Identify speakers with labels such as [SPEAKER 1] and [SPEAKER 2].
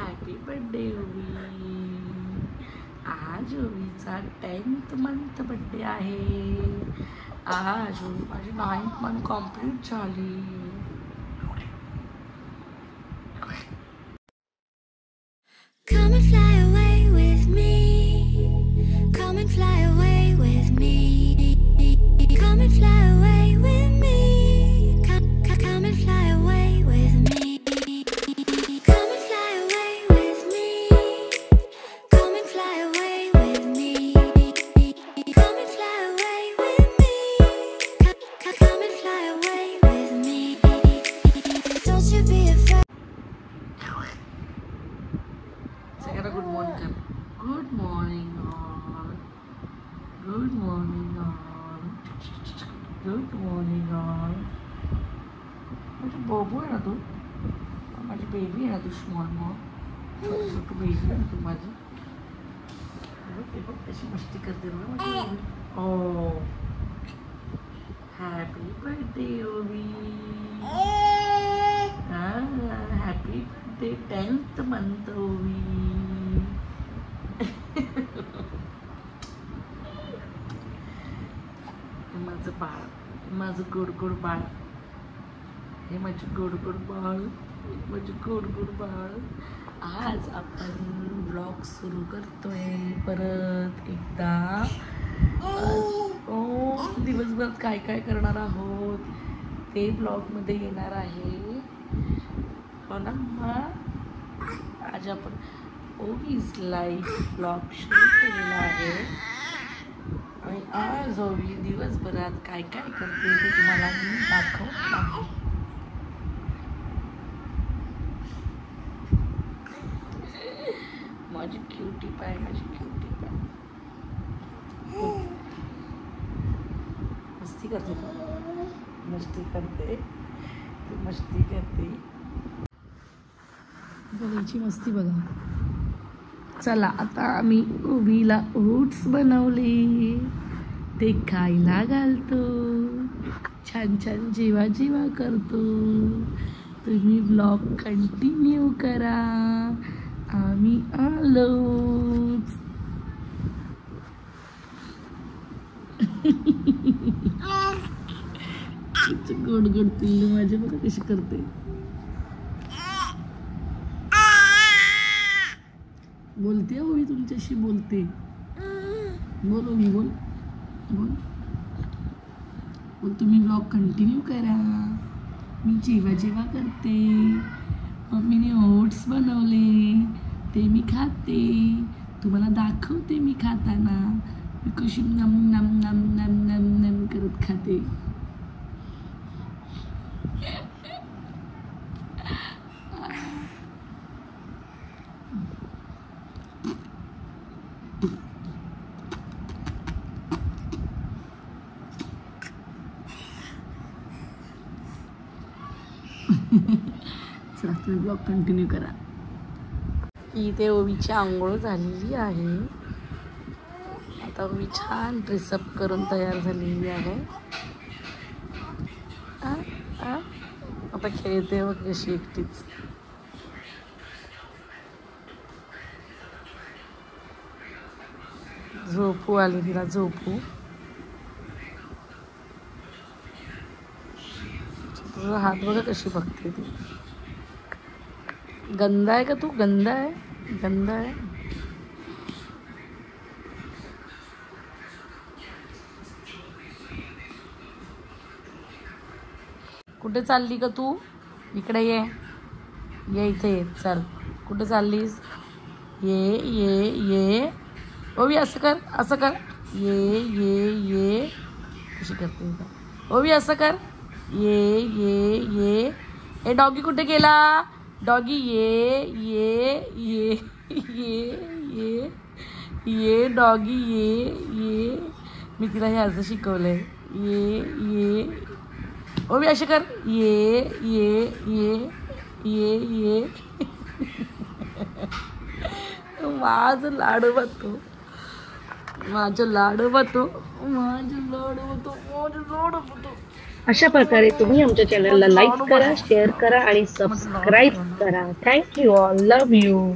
[SPEAKER 1] Happy birthday ओवी. आज ओवीचा 10th month birthday आहे. आज ओवी माझी 9th मंथ कम्प्लीट झाली.
[SPEAKER 2] Come and fly away with me. Come and fly away with me. Come and fly away with me. Come and fly away with me. Come and fly away with me. Come and fly away with me. Come and fly away with me. Come and fly away with me. Don't you be afraid.
[SPEAKER 1] Good morning कर. Good morning all. Good morning all. Good morning all. माझी बबू आहे ना तू, माझी baby आहे ना तू, small छोटू baby आहे ना तू माझी. ते बघ कशी मस्ती करते बघ माझी. ओ हॅपी बर्थडे ओवी. हॅपी बर्थडे 10th मंथ ओवी. माझं बाळ, माझं गोड गोड बाळ, हे माझी गोड गोड बाळ, माझी गोड गोड बाळ. आज आपण ब्लॉग सुरू करतोय परत एकदा. दिवसभरात काय काय करणार आहोत ते ब्लॉगमध्ये येणार आहे. हो ना. आज आपण ओवीज लाईफ ब्लॉग सुरू केलेला आहे आणि आज ओवी दिवसभरात काय काय करते ते तुम्हाला मी दाखवणार आहे. माझी क्यूटी पाय, माझी क्यूटी पाय. मस्ती करते तू, मस्ती करते तू, मस्ती करते. ओवीची मस्ती बघा. चला आता आम्ही ओवीला ओट्स बनवले, ते खायला घालतो. छान छान जेवा जेवा करतो. तुम्ही ब्लॉग कंटिन्यू करा. आम्ही आलोच. गोड गोड पिल्लू माझे बघा कशी करते. बोलते ओवी तुमच्याशी, बोलते. बोल ओवी, बोल बोल बोल. तुम्ही ब्लॉग कंटिन्यू करा. मी जेवा जेवा करते. मम्मीने ओट्स बनवले, ते मी खाते. तुम्हाला दाखवते मी खाताना मी कशी नम नम नम नम नम नम करत खाते. चला तुम्ही ब्लॉग कंटिन्यू करा. इथे ओवीची आंघोळ झालेली आहे. आता ओवी छान ड्रेसअप करून तयार झालेली आहे. आता खेळते बघ कशी एकटीच. झोपू आली तिला, झोपू. तुझा हात बघा कशी बघते ती. गंदा आहे का तू? गंदा आहे, गंदा आहे. कुठे चालली का तू? इकडे ये, ये इथे ये. चल, कुठे चाललीस? ये ये ये ओवी, असं कर, असं कर. ये ये ये कशी करते ओवी, असं कर. ये ये ये. ए डॉगी कुठे गेला? डॉगी ये ये ये ये ये ये डॉगी ये ये. मी तिला हे असं शिकवलंय. ये ये ओवी, असे कर. ये ये ये ये ये. माझं लाडोबा तो, माझं लाडोबा तो, माझं लाडोबा तो, माझं लाडोबा तो.
[SPEAKER 3] अशा प्रकारे तुम्ही आमच्या चॅनलला लाईक करा, शेअर करा आणि सबस्क्राईब करा. Thank you all, love you.